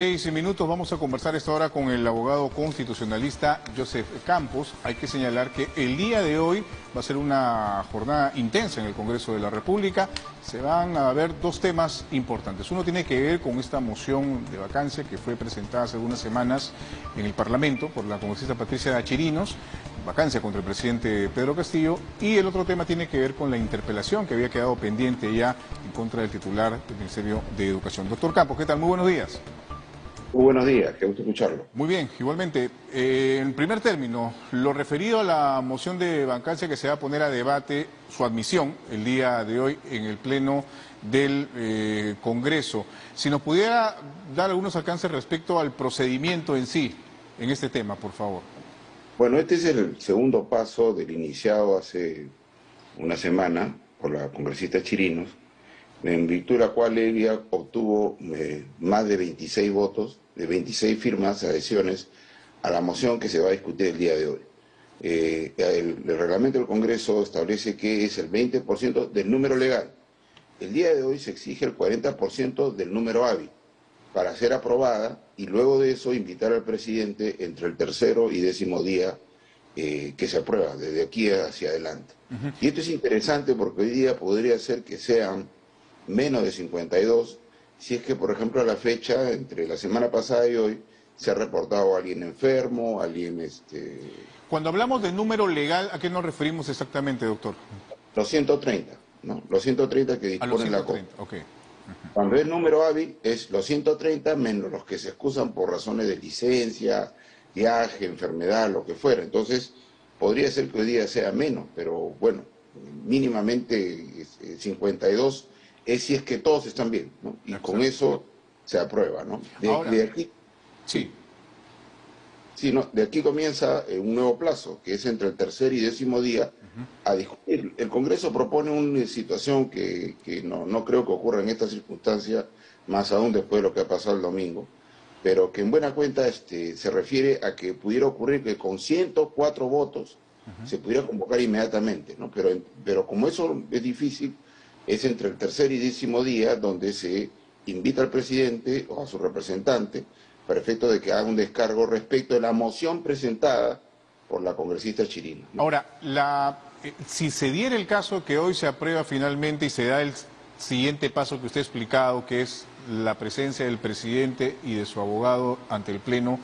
6 minutos, vamos a conversar esta hora con el abogado constitucionalista Joseph Campos. Hay que señalar que el día de hoy va a ser una jornada intensa en el Congreso de la República. Se van a ver dos temas importantes. Uno tiene que ver con esta moción de vacancia que fue presentada hace algunas semanas en el Parlamento por la congresista Patricia Chirinos, vacancia contra el presidente Pedro Castillo, y el otro tema tiene que ver con la interpelación que había quedado pendiente ya en contra del titular del Ministerio de Educación. Doctor Campos, ¿qué tal? Muy buenos días. Muy buenos días, qué gusto escucharlo. Muy bien, igualmente. En primer término, lo referido a la moción de vacancia que se va a poner a debate su admisión el día de hoy en el Pleno del Congreso. Si nos pudiera dar algunos alcances respecto al procedimiento en sí, en este tema, por favor. Bueno, este es el segundo paso del iniciado hace una semana por la congresista Chirinos, en virtud de la cual ella obtuvo más de 26 votos, de 26 firmas, adhesiones a la moción que se va a discutir el día de hoy. El reglamento del Congreso establece que es el 20% del número legal. El día de hoy se exige el 40% del número hábil para ser aprobada y luego de eso invitar al presidente entre el tercero y 10º día que se aprueba, desde aquí hacia adelante. Y esto es interesante porque hoy día podría ser que sean menos de 52, si es que, por ejemplo, a la fecha, entre la semana pasada y hoy, se ha reportado a alguien enfermo, alguien... Cuando hablamos de número legal, ¿a qué nos referimos exactamente, doctor? Los 130, ¿no? Los 130 que dispone la Corte. Okay. Cuando es número hábil, es los 130 menos los que se excusan por razones de licencia, viaje, enfermedad, lo que fuera. Entonces, podría ser que hoy día sea menos, pero bueno, mínimamente 52 es si es que todos están bien, ¿no? Y exacto, con eso se aprueba, ¿no? De aquí, sí. Sí, no, de aquí comienza un nuevo plazo, que es entre el tercer y 10º día a discutir. El Congreso propone una situación que no creo que ocurra en esta circunstancia, más aún después de lo que ha pasado el domingo, pero que en buena cuenta se refiere a que pudiera ocurrir que con 104 votos se pudiera convocar inmediatamente, ¿no? Pero como eso es difícil, es entre el tercer y 10º día donde se invita al presidente o a su representante para efecto de que haga un descargo respecto de la moción presentada por la congresista Chirinos, ¿no? Ahora, si se diera el caso que hoy se aprueba finalmente y se da el siguiente paso que usted ha explicado, que es la presencia del presidente y de su abogado ante el Pleno,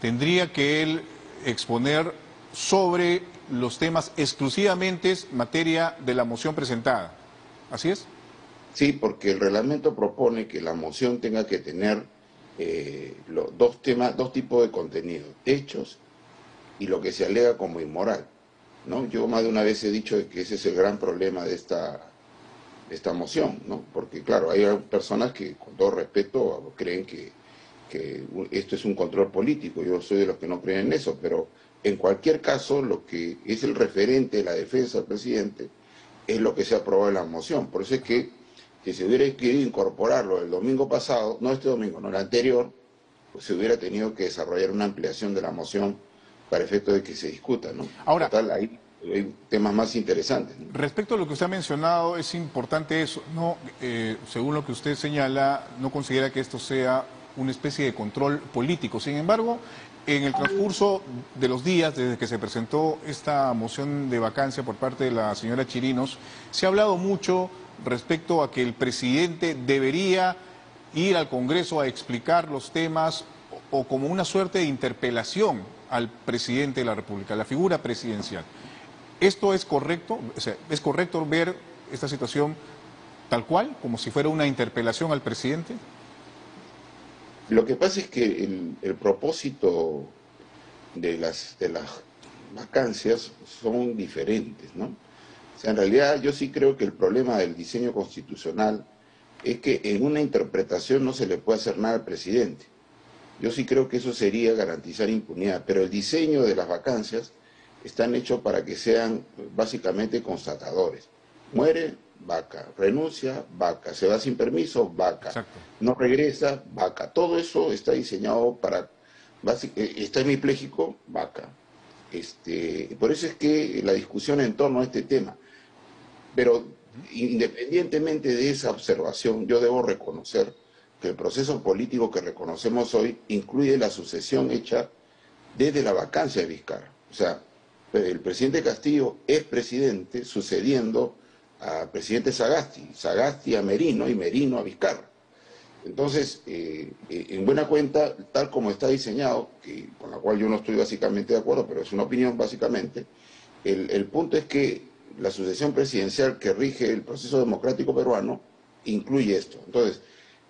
tendría que él exponer sobre los temas exclusivamente materia de la moción presentada. ¿Así es? Sí, porque el reglamento propone que la moción tenga que tener dos tipos de contenido: hechos y lo que se alega como inmoral, ¿no? Yo más de una vez he dicho que ese es el gran problema de esta moción, ¿no? Porque claro, hay personas que con todo respeto creen que esto es un control político. Yo soy de los que no creen en eso, pero en cualquier caso lo que es el referente de la defensa del presidente es lo que se aprobó en la moción. Por eso es que se hubiera querido incorporarlo el domingo pasado, no este domingo, no el anterior, pues se hubiera tenido que desarrollar una ampliación de la moción para efecto de que se discuta, ¿no? Ahora, total, hay temas más interesantes, ¿no? Respecto a lo que usted ha mencionado, es importante eso, ¿no? Según lo que usted señala, no considera que esto sea una especie de control político. Sin embargo, en el transcurso de los días, desde que se presentó esta moción de vacancia por parte de la señora Chirinos, se ha hablado mucho respecto a que el presidente debería ir al Congreso a explicar los temas o como una suerte de interpelación al presidente de la República, a la figura presidencial. ¿Esto es correcto? O sea, ¿es correcto ver esta situación tal cual, como si fuera una interpelación al presidente? Lo que pasa es que el propósito de las vacancias son diferentes, ¿no? O sea, en realidad yo sí creo que el problema del diseño constitucional es que en una interpretación no se le puede hacer nada al presidente. Yo sí creo que eso sería garantizar impunidad, pero el diseño de las vacancias están hechos para que sean básicamente constatadores. Muere, vaca; renuncia, vaca; se va sin permiso, vaca; Exacto. No regresa, vaca. Todo eso está diseñado para, está hemipléjico, vaca. Por eso es que la discusión en torno a este tema. Pero independientemente de esa observación, yo debo reconocer que el proceso político que reconocemos hoy incluye la sucesión hecha desde la vacancia de Vizcarra. O sea, el presidente Castillo es presidente sucediendo al presidente Sagasti, Sagasti a Merino y Merino a Vizcarra. Entonces, en buena cuenta, tal como está diseñado, con la cual yo no estoy básicamente de acuerdo, pero es una opinión básicamente, el punto es que la sucesión presidencial que rige el proceso democrático peruano incluye esto. Entonces,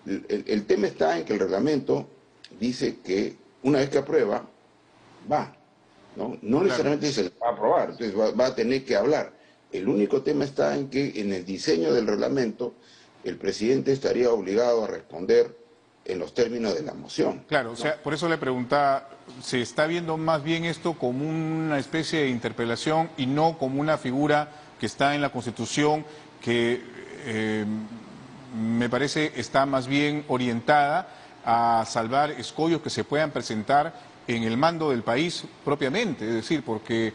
el tema está en que el reglamento dice que una vez que aprueba, va, ¿no? No necesariamente se le va a aprobar, entonces va a tener que hablar. El único tema está en que en el diseño del reglamento el presidente estaría obligado a responder en los términos de la moción. Claro, o sea, por eso le preguntaba, ¿se está viendo más bien esto como una especie de interpelación y no como una figura que está en la Constitución que me parece está más bien orientada a salvar escollos que se puedan presentar en el mando del país propiamente? Es decir, porque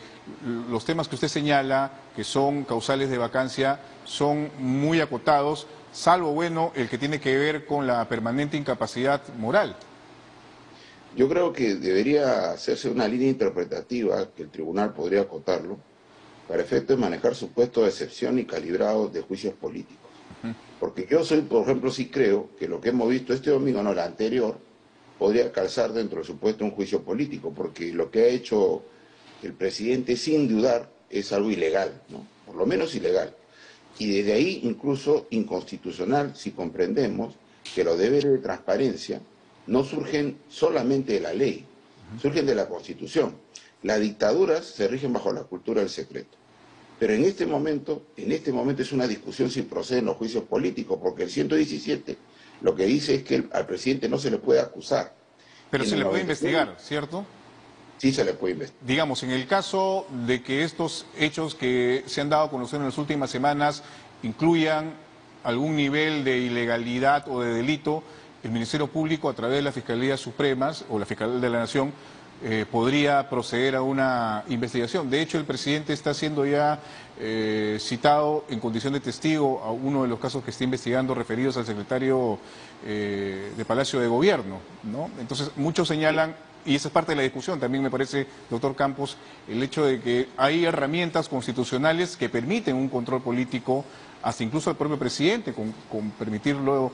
los temas que usted señala, que son causales de vacancia, son muy acotados, salvo, bueno, el que tiene que ver con la permanente incapacidad moral. Yo creo que debería hacerse una línea interpretativa, que el tribunal podría acotarlo, para efecto de manejar supuestos de excepción y calibrados de juicios políticos. Porque yo soy, por ejemplo, sí creo que lo que hemos visto este domingo, no, la anterior, podría calzar dentro del supuesto un juicio político, porque lo que ha hecho el presidente sin dudar es algo ilegal, ¿no? Por lo menos ilegal. Y desde ahí incluso inconstitucional si comprendemos que los deberes de transparencia no surgen solamente de la ley, surgen de la Constitución. Las dictaduras se rigen bajo la cultura del secreto. Pero en este momento es una discusión si proceden los juicios políticos, porque el 117 lo que dice es que al presidente no se le puede acusar. Pero se le puede investigar, ¿cierto? Sí se le puede investigar. Digamos, en el caso de que estos hechos que se han dado a conocer en las últimas semanas incluyan algún nivel de ilegalidad o de delito, el Ministerio Público, a través de las Fiscalías Supremas o la Fiscalía de la Nación, podría proceder a una investigación. De hecho, el presidente está siendo ya citado en condición de testigo a uno de los casos que está investigando referidos al secretario de Palacio de Gobierno, ¿no? Entonces, muchos señalan, y esa es parte de la discusión, también me parece, doctor Campos, el hecho de que hay herramientas constitucionales que permiten un control político, hasta incluso al propio presidente, con permitirlo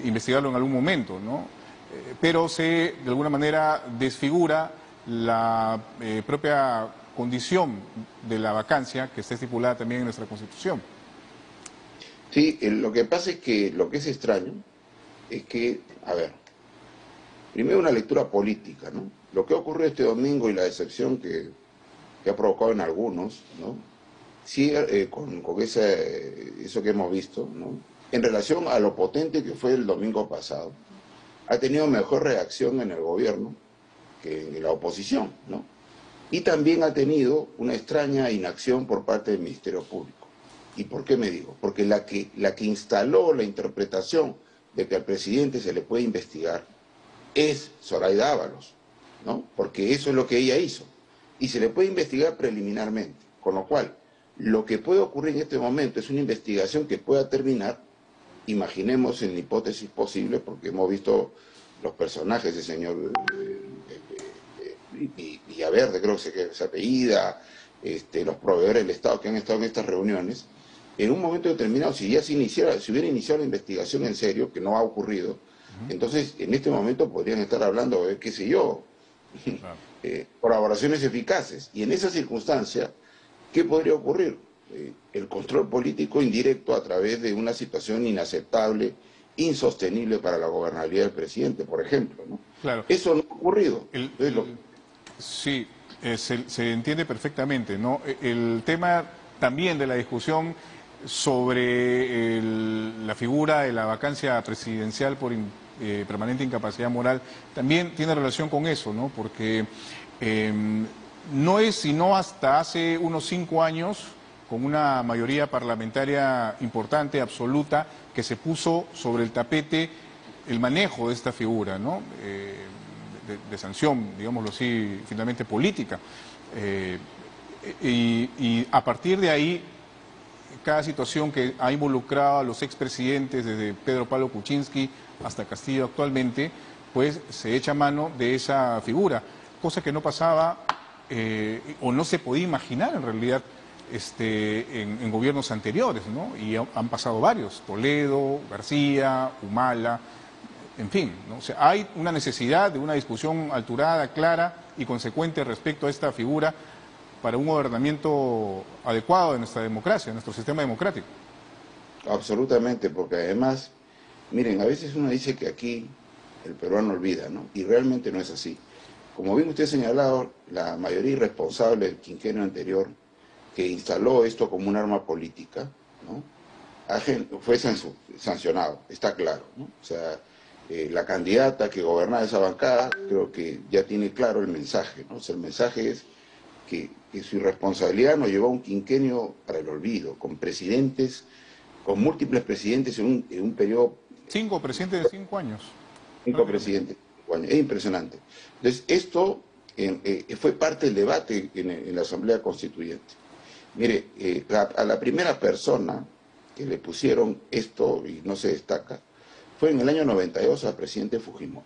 investigarlo en algún momento, ¿no? Pero se, de alguna manera, desfigura la propia condición de la vacancia que está estipulada también en nuestra Constitución. Sí, lo que pasa es que lo que es extraño es que, a ver, primero una lectura política, ¿no? Lo que ocurrió este domingo y la decepción que ha provocado en algunos, ¿no? Sí, con eso que hemos visto, ¿no? En relación a lo potente que fue el domingo pasado, ha tenido mejor reacción en el gobierno que en la oposición, ¿no? Y también ha tenido una extraña inacción por parte del Ministerio Público. ¿Y por qué me digo? Porque la que instaló la interpretación de que al presidente se le puede investigar es Zoraida Ábalos, ¿no? Porque eso es lo que ella hizo. Y se le puede investigar preliminarmente, con lo cual, lo que puede ocurrir en este momento es una investigación que pueda terminar, imaginemos en hipótesis posible, porque hemos visto los personajes del señor Villaverde, creo que se apellida, los proveedores del Estado que han estado en estas reuniones, en un momento determinado, si ya se hubiera iniciado la investigación en serio, que no ha ocurrido, entonces en este momento podrían estar hablando de, qué sé yo, colaboraciones eficaces. Y en esa circunstancia, ¿qué podría ocurrir? El control político indirecto a través de una situación inaceptable, insostenible para la gobernabilidad del presidente, por ejemplo, ¿no? Claro. Eso no ha ocurrido. Sí, se entiende perfectamente, ¿no? El tema también de la discusión sobre la figura de la vacancia presidencial por permanente incapacidad moral también tiene relación con eso, ¿no? Porque no es sino hasta hace unos 5 años, con una mayoría parlamentaria importante, absoluta, que se puso sobre el tapete el manejo de esta figura, ¿no? De sanción, digámoslo así, finalmente política. Y a partir de ahí, cada situación que ha involucrado a los expresidentes, desde Pedro Pablo Kuczynski hasta Castillo actualmente, pues se echa mano de esa figura, cosa que no pasaba o no se podía imaginar en realidad en gobiernos anteriores, ¿no? Y han pasado varios, Toledo, García, Humala, en fin, ¿no? O sea, hay una necesidad de una discusión alturada, clara y consecuente respecto a esta figura para un gobernamiento adecuado de nuestra democracia, de nuestro sistema democrático. Absolutamente, porque además, miren, a veces uno dice que aquí el peruano olvida, ¿no? Y realmente no es así. Como bien usted ha señalado, la mayoría irresponsable del quinquenio anterior, que instaló esto como un arma política, ¿no? Fue sancionado, está claro, ¿no? O sea, la candidata que gobernaba esa bancada creo que ya tiene claro el mensaje, ¿no? O sea, el mensaje es que su irresponsabilidad nos llevó a un quinquenio para el olvido, con presidentes, con múltiples presidentes en un periodo. 5 presidentes de 5 años. 5 presidentes en 5 años, es impresionante. Entonces, esto fue parte del debate en la Asamblea Constituyente. Mire, a la primera persona que le pusieron esto, y no se destaca, fue en el año 92 al presidente Fujimori.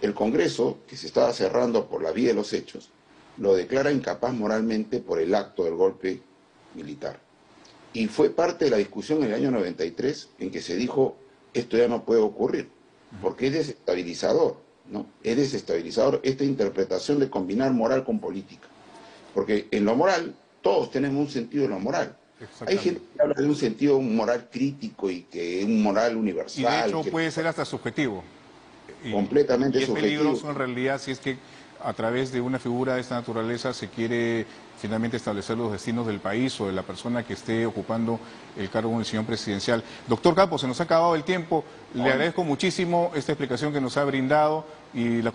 El Congreso, que se estaba cerrando por la vía de los hechos, lo declara incapaz moralmente por el acto del golpe militar. Y fue parte de la discusión en el año 93 en que se dijo, esto ya no puede ocurrir, porque es desestabilizador, ¿no? Es desestabilizador esta interpretación de combinar moral con política. Porque en lo moral, todos tenemos un sentido de lo moral. Hay gente que habla de un sentido moral crítico y que es un moral universal. Y de hecho puede ser hasta subjetivo. Completamente y es subjetivo. Peligroso en realidad si es que a través de una figura de esta naturaleza se quiere finalmente establecer los destinos del país o de la persona que esté ocupando el cargo en el sillón presidencial. Doctor Campos, se nos ha acabado el tiempo. Le agradezco muchísimo esta explicación que nos ha brindado y la